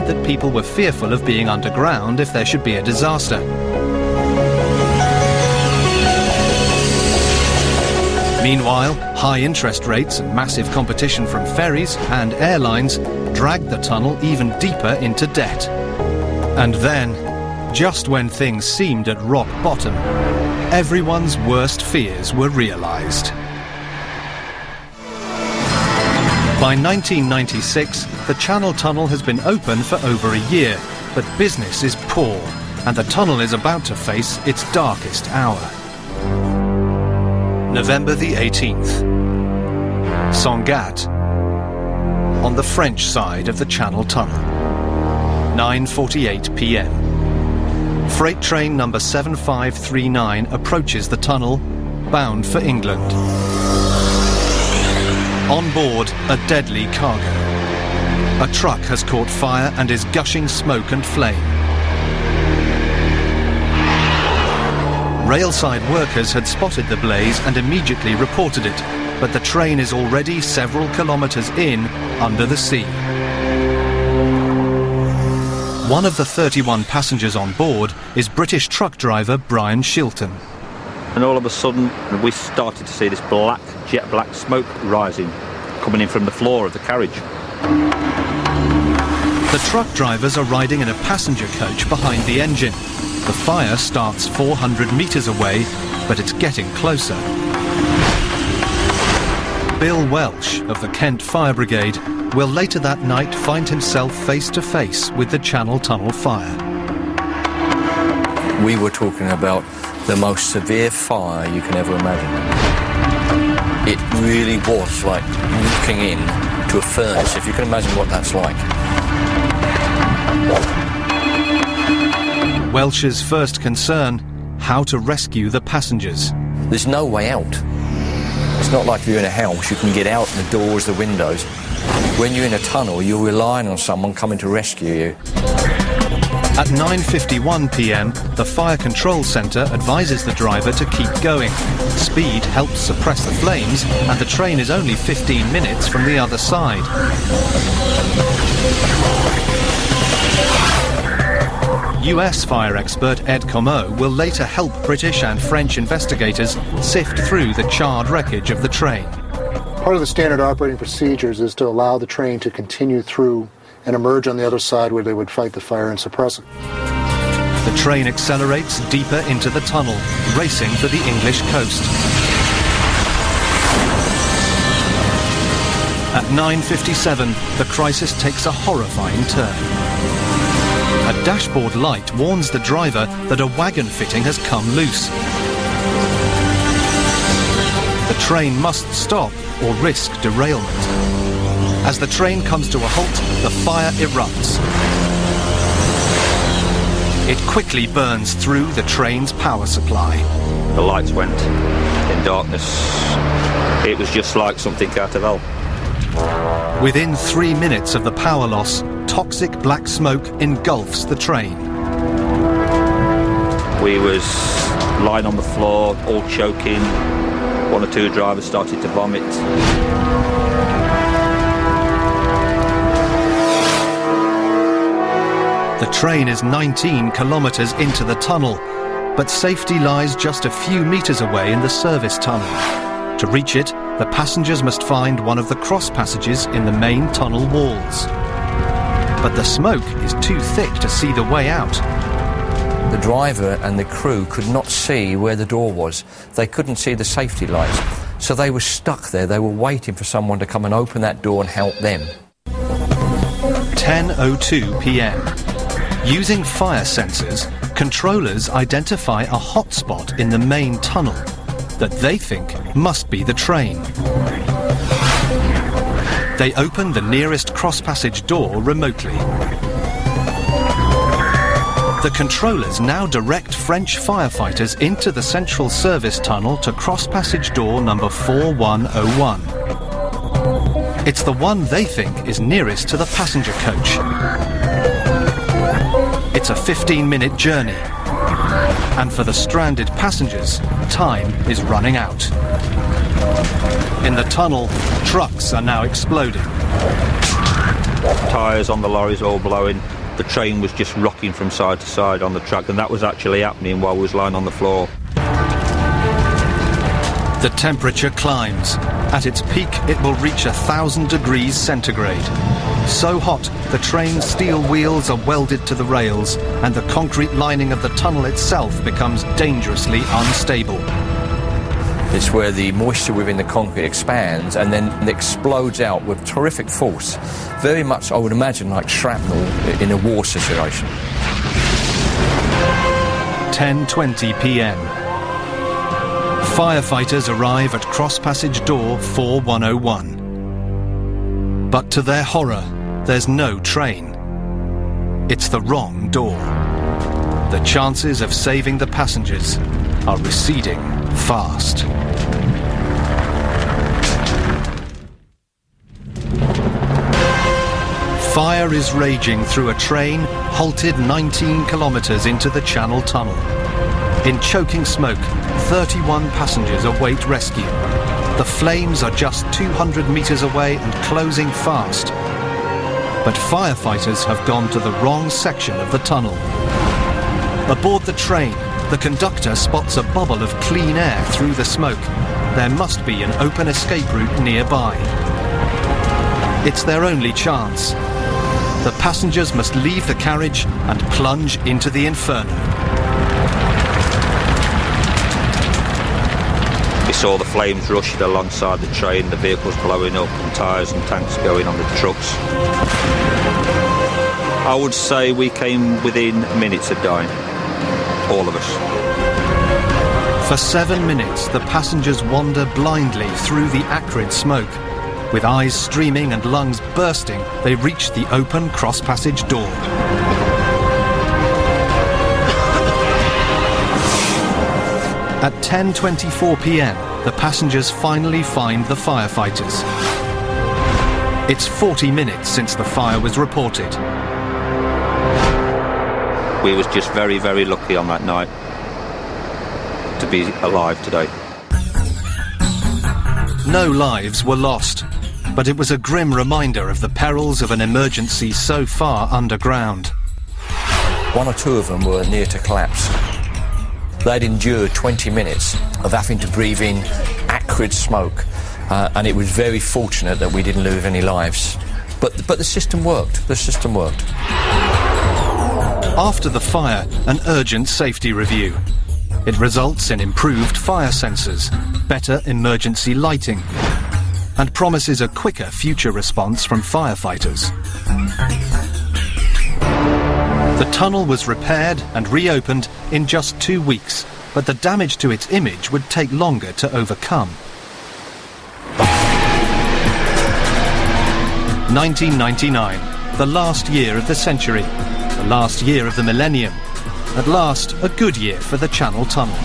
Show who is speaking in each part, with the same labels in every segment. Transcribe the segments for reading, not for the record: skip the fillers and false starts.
Speaker 1: noted that people were fearful of being underground if there should be a disaster. Meanwhile, high interest rates and massive competition from ferries and airlines dragged the tunnel even deeper into debt. And then, just when things seemed at rock bottom, everyone's worst fears were realised. By 1996, the Channel Tunnel has been open for over a year, but business is poor, and the tunnel is about to face its darkest hour. November the 18th. Sangatte, on the French side of the Channel Tunnel. 9:48 p.m. Freight train number 7539 approaches the tunnel, bound for England. On board, a deadly cargo. A truck has caught fire and is gushing smoke and flame. Railside workers had spotted the blaze and immediately reported it, but the train is already several kilometres in, under the sea. One of the 31 passengers on board is British truck driver Brian Shilton.
Speaker 2: And all of a sudden, we started to see this black, jet black smoke rising, coming in from the floor of the carriage.
Speaker 1: The truck drivers are riding in a passenger coach behind the engine. The fire starts 400 metres away, but it's getting closer. Bill Welsh of the Kent Fire Brigade will later that night find himself face to face with the Channel Tunnel fire.
Speaker 3: We were talking about the most severe fire you can ever imagine. It really was like looking in to a furnace, if you can imagine what that's like.
Speaker 1: Welsh's first concern, how to rescue the passengers.
Speaker 3: There's no way out. It's not like you're in a house, you can get out the doors, the windows. When you're in a tunnel, you're relying on someone coming to rescue you.
Speaker 1: At 9:51 p.m, the Fire Control Centre advises the driver to keep going. Speed helps suppress the flames, and the train is only 15 minutes from the other side. US fire expert Ed Comeau will later help British and French investigators sift through the charred wreckage of the train.
Speaker 4: Part of the standard operating procedures is to allow the train to continue through and emerge on the other side where they would fight the fire and suppress it.
Speaker 1: The train accelerates deeper into the tunnel, racing for the English coast. At 9:57, the crisis takes a horrifying turn. A dashboard light warns the driver that a wagon fitting has come loose. The train must stop or risk derailment. As the train comes to a halt, the fire erupts. It quickly burns through the train's power supply.
Speaker 2: The lights went in darkness. It was just like something out of hell.
Speaker 1: Within 3 minutes of the power loss, toxic black smoke engulfs the train.
Speaker 2: We was lying on the floor, all choking. One or two drivers started to vomit.
Speaker 1: The train is 19 kilometres into the tunnel, but safety lies just a few metres away in the service tunnel. To reach it, the passengers must find one of the cross passages in the main tunnel walls. But the smoke is too thick to see the way out.
Speaker 3: The driver and the crew could not see where the door was. They couldn't see the safety lights. So they were stuck there. They were waiting for someone to come and open that door and help them.
Speaker 1: 10:02 p.m. Using fire sensors, controllers identify a hotspot in the main tunnel that they think must be the train. They open the nearest cross-passage door remotely. The controllers now direct French firefighters into the central service tunnel to cross-passage door number 4101. It's the one they think is nearest to the passenger coach. It's a 15-minute journey, and for the stranded passengers, time is running out. In the tunnel, trucks are now exploding.
Speaker 2: Tyres on the lorries all blowing. The train was just rocking from side to side on the track, and that was actually happening while we was lying on the floor.
Speaker 1: The temperature climbs. At its peak, it will reach 1,000 degrees centigrade. So hot, the train's steel wheels are welded to the rails, and the concrete lining of the tunnel itself becomes dangerously unstable.
Speaker 3: It's where the moisture within the concrete expands and then explodes out with terrific force. Very much, I would imagine, like shrapnel in a war situation.
Speaker 1: 10:20 p.m. Firefighters arrive at cross passage door 4101. But to their horror, there's no train. It's the wrong door. The chances of saving the passengers are receding fast. Fire is raging through a train halted 19 kilometres into the Channel Tunnel. In choking smoke, 31 passengers await rescue. The flames are just 200 metres away and closing fast. But firefighters have gone to the wrong section of the tunnel. Aboard the train, the conductor spots a bubble of clean air through the smoke. There must be an open escape route nearby. It's their only chance. The passengers must leave the carriage and plunge into the inferno.
Speaker 2: We saw the flames rush alongside the train, the vehicles blowing up and tyres and tanks going on the trucks. I would say we came within minutes of dying, all of us.
Speaker 1: For 7 minutes, the passengers wander blindly through the acrid smoke. With eyes streaming and lungs bursting, they reach the open cross-passage door. At 10:24 p.m, the passengers finally find the firefighters. It's 40 minutes since the fire was reported.
Speaker 2: We was just very, very lucky on that night to be alive today.
Speaker 1: No lives were lost, but it was a grim reminder of the perils of an emergency so far underground.
Speaker 3: One or two of them were near to collapse. They'd endured 20 minutes of having to breathe in acrid smoke, and it was very fortunate that we didn't lose any lives. But the system worked. The system worked.
Speaker 1: After the fire, an urgent safety review. It results in improved fire sensors, better emergency lighting, and promises a quicker future response from firefighters. The tunnel was repaired and reopened in just 2 weeks, but the damage to its image would take longer to overcome. 1999, the last year of the century, the last year of the millennium. At last, a good year for the Channel Tunnel.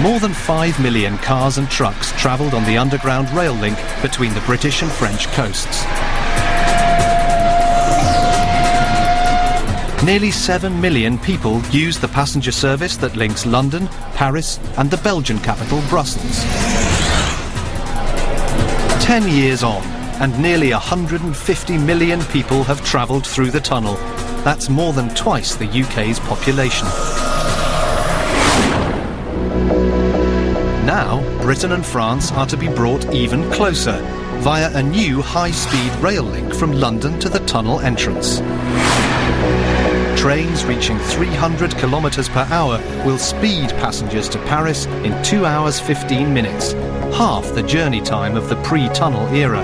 Speaker 1: More than 5 million cars and trucks travelled on the underground rail link between the British and French coasts. Nearly 7 million people use the passenger service that links London, Paris and the Belgian capital, Brussels. 10 years on, and nearly 150 million people have travelled through the tunnel. That's more than twice the UK's population. Now, Britain and France are to be brought even closer via a new high-speed rail link from London to the tunnel entrance. Trains reaching 300 kilometres per hour will speed passengers to Paris in 2 hours 15 minutes, half the journey time of the pre-tunnel era.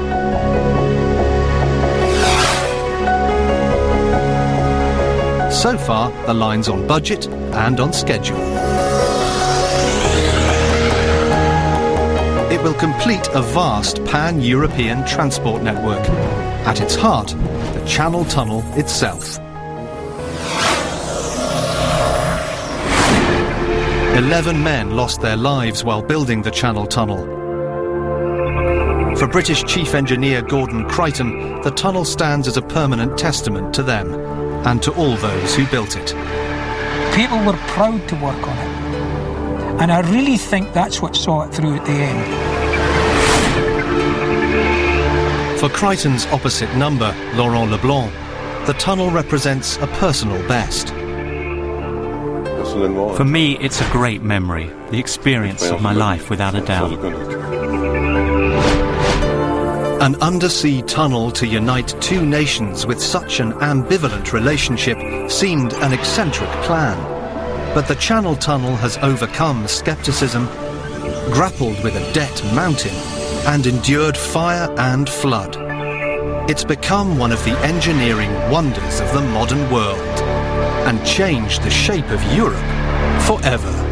Speaker 1: So far, the line's on budget and on schedule. It will complete a vast pan-European transport network. At its heart, the Channel Tunnel itself. 11 men lost their lives while building the Channel Tunnel. For British Chief Engineer Gordon Crichton, the tunnel stands as a permanent testament to them and to all those who built it.
Speaker 5: People were proud to work on it, and I really think that's what saw it through at the end.
Speaker 1: For Crichton's opposite number, Laurent Leblanc, the tunnel represents a personal best.
Speaker 6: For me, it's a great memory, the experience of my life without a doubt.
Speaker 1: An undersea tunnel to unite two nations with such an ambivalent relationship seemed an eccentric plan. But the Channel Tunnel has overcome scepticism, grappled with a debt mountain, and endured fire and flood. It's become one of the engineering wonders of the modern world and changed the shape of Europe forever.